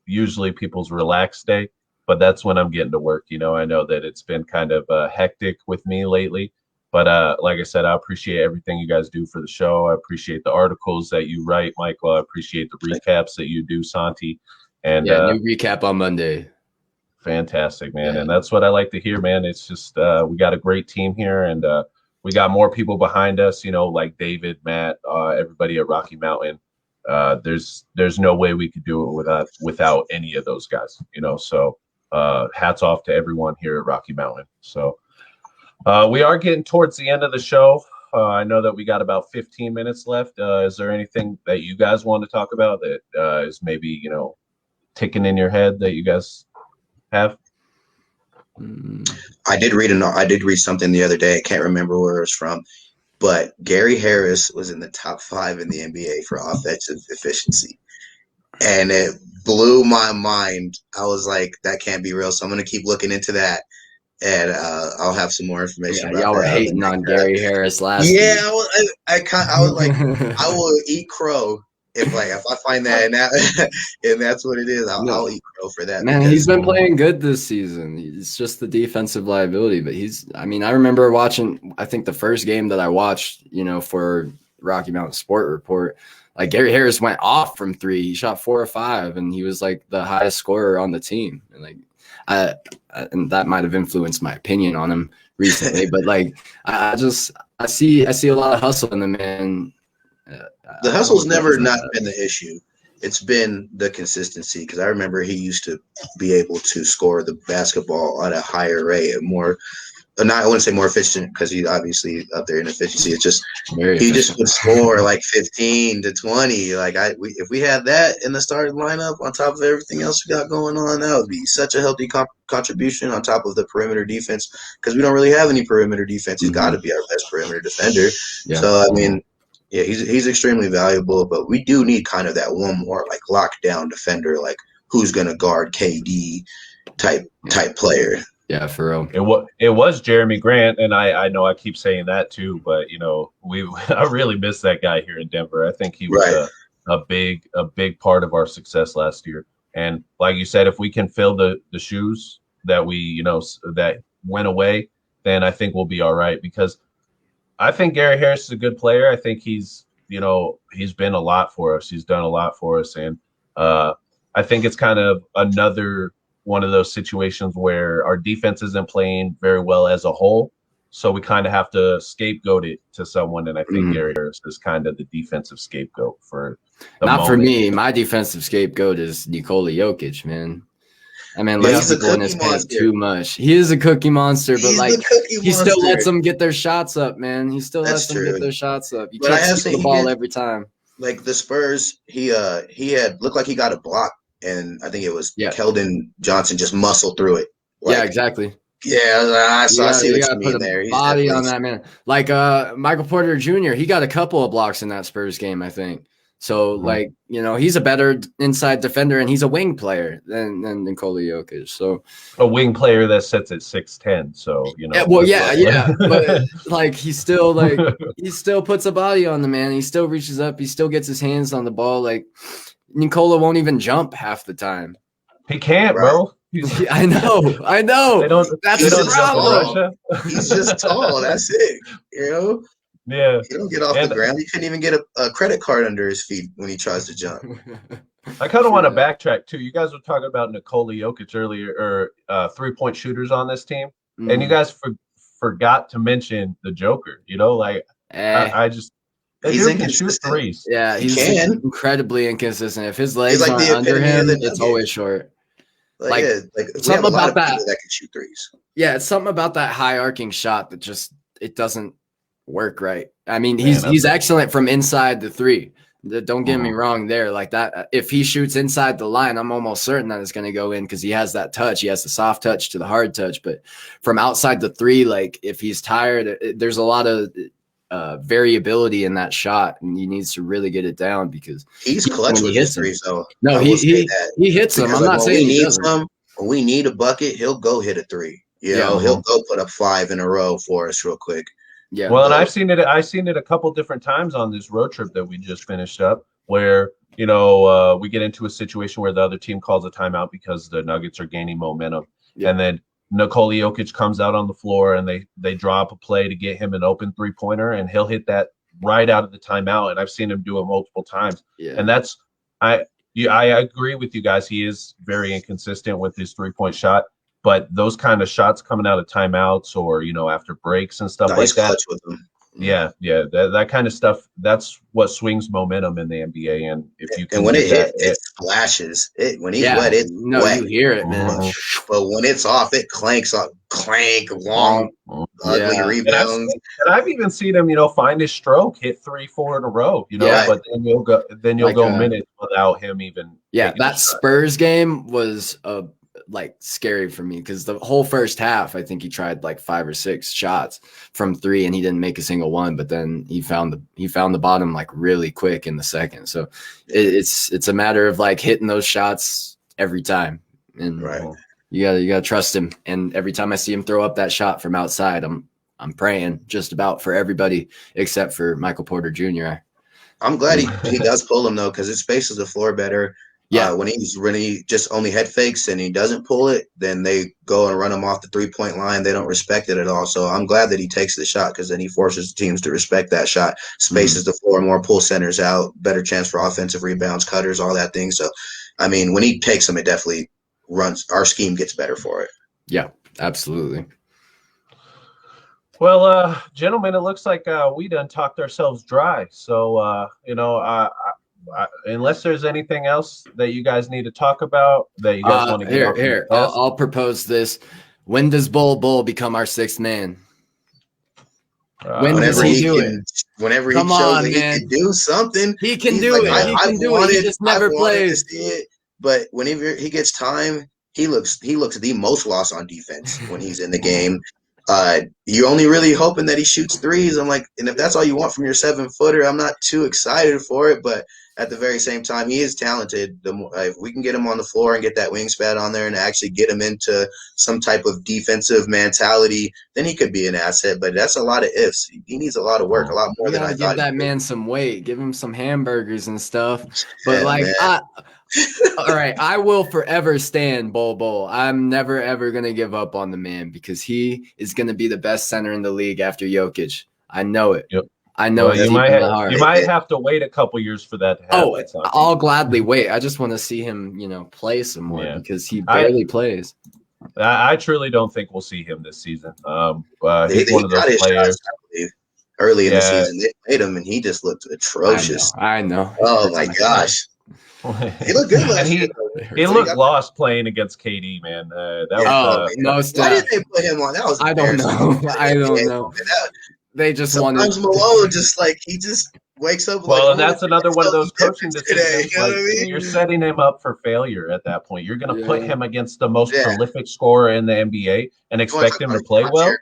usually people's relaxed day, but that's when I'm getting to work. I know that it's been kind of hectic with me lately, but like I said, I appreciate everything you guys do for the show. I appreciate the articles that you write, Michael. I appreciate the recaps that you do, Santi. And new recap on Monday. Fantastic, man. And that's what I like to hear, man. It's just we got a great team here, and we got more people behind us, like David, Matt, everybody at Rocky Mountain. There's no way we could do it without any of those guys, so hats off to everyone here at Rocky Mountain. So we are getting towards the end of the show. I know that we got about 15 minutes left. Is there anything that you guys want to talk about that is maybe, ticking in your head that you guys have? I did read something the other day. I can't remember where it was from, but Gary Harris was in the top 5 in the NBA for offensive efficiency. And it blew my mind. I was like, that can't be real. So I'm going to keep looking into that. And I'll have some more information about that. Y'all were hating on Gary Harris last week. Yeah, I was like, I will eat crow if I find that and that's what it is. I'll eat crow for that. Man, he's been playing good this season. It's just the defensive liability, but I remember watching. I think the first game that I watched, for Rocky Mountain Sport Report, like Gary Harris went off from 3. He shot 4 or 5, and he was like the highest scorer on the team. And and that might have influenced my opinion on him recently. But I see a lot of hustle in the man. The hustle's never not been the issue. It's been the consistency, because I remember he used to be able to score the basketball at a higher rate, I wouldn't say more efficient, because he's obviously up there in efficiency. It's just just would score like 15 to 20. If we had that in the starting lineup on top of everything else we got going on, that would be such a healthy contribution on top of the perimeter defense, because we don't really have any perimeter defense. He's got to be our best perimeter defender. Yeah. So he's extremely valuable, but we do need kind of that one more lockdown defender, who's going to guard KD type player. Yeah, for real. It was Jeremy Grant, and I know I keep saying that too, but I really miss that guy here in Denver. I think he was a big part of our success last year. And like you said, if we can fill the shoes that we that went away, then I think we'll be all right, because I think Gary Harris is a good player. I think he's been a lot for us. He's done a lot for us, and I think it's kind of another one of those situations where our defense isn't playing very well as a whole. So we kind of have to scapegoat it to someone. And I think Gary Harris is kind of the defensive scapegoat for the Not moment. for me. My defensive scapegoat is Nikola Jokic, man. I mean, Yeah, let's people in his paint too much. He is a cookie monster, but like he still lets them get their shots up, man. He still lets them get their shots up. You can't steal the ball every time. Like the Spurs, he had looked like he got a block, and I think it was Keldon Johnson just muscled through it. Like, yeah, exactly. Yeah, I see what you mean there. Body on that man. Like Michael Porter Jr., he got a couple of blocks in that Spurs game, I think. So, like, you know, he's a better inside defender, and he's a wing player than Nikola Jokic. So a wing player that sits at 6'10". So, you know. Yeah. But like he still puts a body on the man. He still reaches up. He still gets his hands on the ball. Like Nikola won't even jump half the time. He can't, bro. I know. That's the problem. He's just tall. That's it. You know. Yeah. He don't get off the ground. He couldn't even get a credit card under his feet when he tries to jump. I kind of want to backtrack too. You guys were talking about Nikola Jokic earlier, or 3-point shooters on this team, and you guys forgot to mention the Joker. You know, like I just he's inconsistent. Shoot threes. Yeah, he's incredibly inconsistent. If his legs aren't under him, it's always short. Like something about that can shoot threes. Yeah, it's something about that high arcing shot that just it doesn't work right. I mean, he's excellent from inside the three. Don't get me wrong there. Like that, if he shoots inside the line, I'm almost certain that it's going to go in because he has that touch. He has the soft touch to the hard touch. But from outside the three, like if he's tired, there's a lot of variability in that shot, and he needs to really get it down because he's clutch with his threes. So no, he hits them. I'm not saying he doesn't. When we need a bucket, he'll go hit a three. You know, he'll go put up 5 in a row for us real quick. Yeah. Well, and I've seen it a couple different times on this road trip that we just finished up, where we get into a situation where the other team calls a timeout because the Nuggets are gaining momentum, and then Nikola Jokic comes out on the floor and they draw up a play to get him an open 3-pointer, and he'll hit that right out of the timeout. And I've seen him do it multiple times. Yeah. And that's I agree with you guys. He is very inconsistent with his 3-point shot. But those kind of shots coming out of timeouts or, after breaks and stuff like that. With them. Yeah. That kind of stuff, that's what swings momentum in the NBA. And if you can when it hits, it splashes. When he's wet, it's wet. You hear it, man. But when it's off, it clanks up, long, ugly rebounds. And I've even seen him, find his stroke, hit 3-4 in a row, but then you'll go minutes without him even. Yeah, that Spurs game was scary for me because the whole first half, I think he tried 5 or 6 shots from 3 and he didn't make a single one, but then he found the bottom really quick in the second. So it's a matter of hitting those shots every time. And you gotta trust him. And every time I see him throw up that shot from outside, I'm praying just about for everybody except for Michael Porter Jr. I'm glad he does pull him though, because it spaces the floor better. Yeah, when he's really just only head fakes and he doesn't pull it, then they go and run him off the 3-point line. They don't respect it at all. So I'm glad that he takes the shot because then he forces teams to respect that shot, spaces the floor, more pull centers out, better chance for offensive rebounds, cutters, all that thing. So, I mean, when he takes them, it definitely runs. Our scheme gets better for it. Yeah, absolutely. Well, gentlemen, it looks like we done talked ourselves dry. So, unless there's anything else that you guys need to talk about that you guys want to get here, I'll propose this. When does Bull become our 6th man? When does he do it? Whenever he shows that he can do something, he can do it. He can do it. He just never plays. But whenever he gets time, he looks the most lost on defense when he's in the game. You're only really hoping that he shoots threes. I'm like, and if that's all you want from your 7-footer, I'm not too excited for it. But at the very same time, he is talented. If we can get him on the floor and get that wingspan on there and actually get him into some type of defensive mentality, then he could be an asset. But that's a lot of ifs. He needs a lot of work, a lot more than I thought. Give that man some weight. Give him some hamburgers and stuff. But all right, I will forever stand Bull. I'm never, ever going to give up on the man because he is going to be the best center in the league after Jokic. I know it. Yep. I know Well, it's deep in the heart. you might have to wait a couple years for that to happen. Oh, I'll gladly wait. I just want to see him, play some more because he barely plays. I truly don't think we'll see him this season. He's one of got those his players. shots, I believe, early in the season. They played him, and he just looked atrocious. I know. Oh my gosh, he looked good last year. He looked lost playing against KD, man. Why did they put him on? That was I don't know. I don't know. They just wanted. Sometimes Malone he just wakes up. Well, and that's another one of those coaching decisions. You're setting him up for failure at that point. You're going to put him against the most prolific scorer in the NBA and expect him to play well.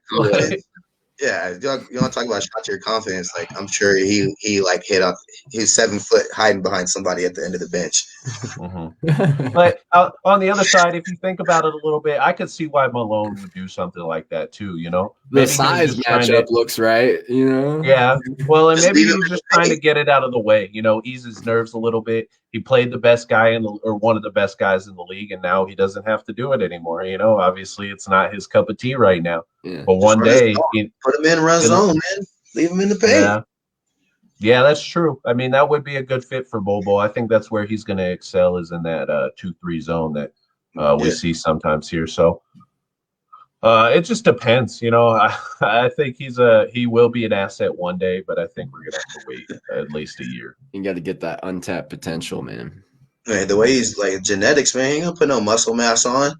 Yeah, you want to talk about shot to your confidence? Like, I'm sure he hit up. He's 7 foot hiding behind somebody at the end of the bench. Mm-hmm. But on the other side, if you think about it a little bit, I could see why Malone would do something like that too. The size matchup looks right. Yeah. Well, and maybe he was just trying to get it out of the way. Ease his nerves a little bit. He played the best guy or one of the best guys in the league, and now he doesn't have to do it anymore. Obviously it's not his cup of tea right now. Yeah. But one day, put him in run zone, man. Leave him in the paint. Yeah, that's true. I mean, that would be a good fit for Bobo. I think that's where he's going to excel, is in that 2-3 zone that we see sometimes here. So it just depends. I think he will be an asset one day, but I think we're going to have to wait at least a year. You got to get that untapped potential, man. Man, the way he's genetics, man, he ain't gonna put no muscle mass on.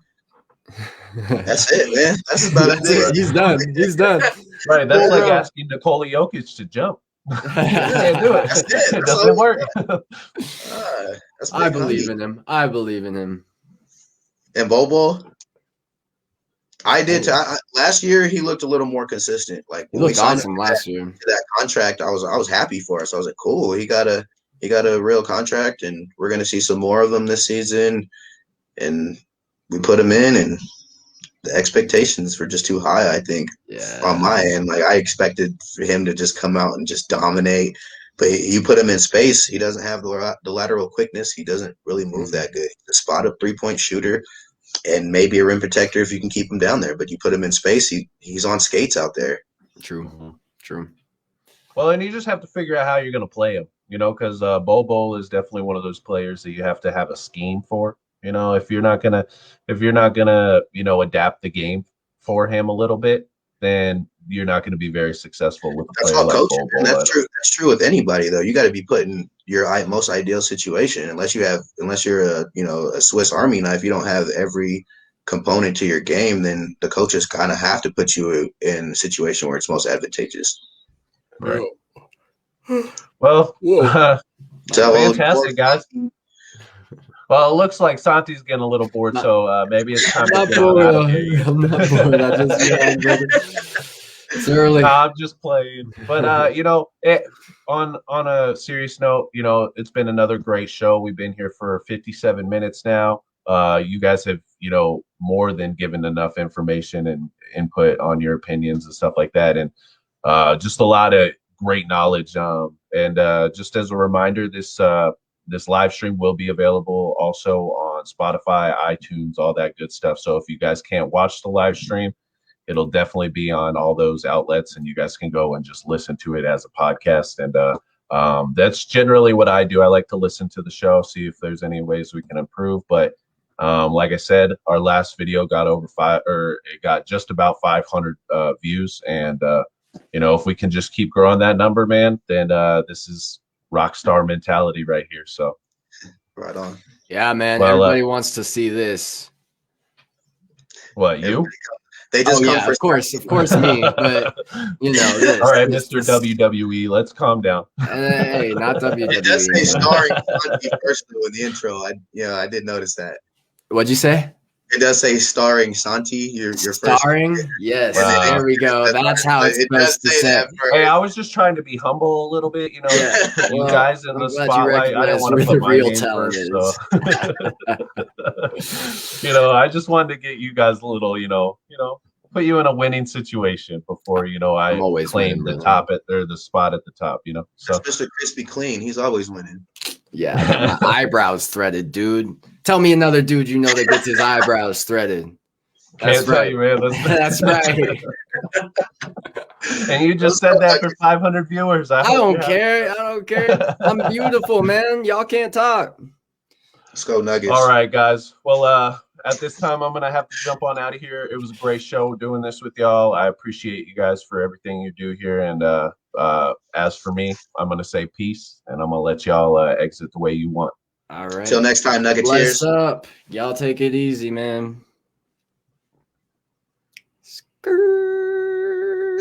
That's it, man. That's about it. He's done. He's done. Right. That's like asking Nikola Jokic to jump. You can't do it. That's it. It doesn't work. I believe in him. I believe in him. And Bobo, I did. Last year, he looked a little more consistent. Like he looked awesome last year. That contract, I was happy for us. I was like, cool. He got a real contract, and we're gonna see some more of them this season. And we put him in, and the expectations were just too high, I think, on my end. Like, I expected for him to just come out and just dominate. But you put him in space, he doesn't have the lateral quickness. He doesn't really move that good. The spot-up three-point shooter and maybe a rim protector if you can keep him down there. But you put him in space, he's on skates out there. True. Well, and you just have to figure out how you're going to play him, because Bobo is definitely one of those players that you have to have a scheme for. If you're not gonna, adapt the game for him a little bit, then you're not going to be very successful with a player like Bobo. That's true. That's true with anybody, though. You got to be put in your most ideal situation. Unless you're a Swiss Army knife, you don't have every component to your game. Then the coaches kind of have to put you in a situation where it's most advantageous. Right. Well, fantastic, guys. Well, it looks like Santi's getting a little bored, so maybe it's time to get out of here. I'm not bored. I just it's early. I'm just playing. But on a serious note, it's been another great show. We've been here for 57 minutes now. You guys have, more than given enough information and input on your opinions and stuff like that, and just a lot of great knowledge. And just as a reminder, this live stream will be available also on Spotify, iTunes, all that good stuff. So if you guys can't watch the live stream, it'll definitely be on all those outlets, and you guys can go and just listen to it as a podcast. And that's generally what I do. I like to listen to the show, see if there's any ways we can improve. But like I said, our last video got it got just about 500 views. And, if we can just keep growing that number, man, then this is rock star mentality right here. So right on. Yeah, man. Well, everybody wants to see this. What, you? They just come for of course me. But this, all right, Mr. WWE, let's calm down. Hey, not WWE. It does say starring Santi personally with the intro. I did notice that. What'd you say? It does say starring Santi. Your starring, first. Yes. Wow. There we go. That's how it's supposed to say. Hey, I was just trying to be humble a little bit, you guys in the spotlight. I didn't want to put my real name talent first, so. I just wanted to get you guys a little, put you in a winning situation before I claim the top the spot at the top. So that's Mr. Crispy Clean. He's always winning. Yeah, my eyebrows threaded, dude. Tell me another dude that gets his eyebrows threaded. That's right, man. That's right. And you just said that for 500 viewers. I hope don't you're care. I don't care. I'm beautiful, man. Y'all can't talk. Let's go Nuggets. All right, guys. Well, at this time, I'm going to have to jump on out of here. It was a great show doing this with y'all. I appreciate you guys for everything you do here. And as for me, I'm going to say peace, and I'm going to let y'all exit the way you want. All right. Till next time, Nuggeteers. Bless up. Y'all take it easy, man. Skrrr.